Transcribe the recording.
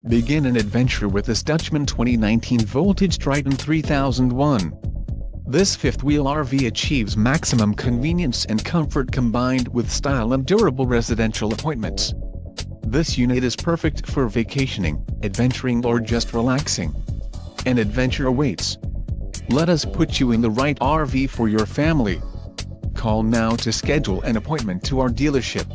Begin an adventure with this Dutchmen 2019 Voltage Triton 3001. This fifth-wheel RV achieves maximum convenience and comfort combined with style and durable residential appointments. This unit is perfect for vacationing, adventuring or just relaxing. An adventure awaits. Let us put you in the right RV for your family. Call now to schedule an appointment to our dealership.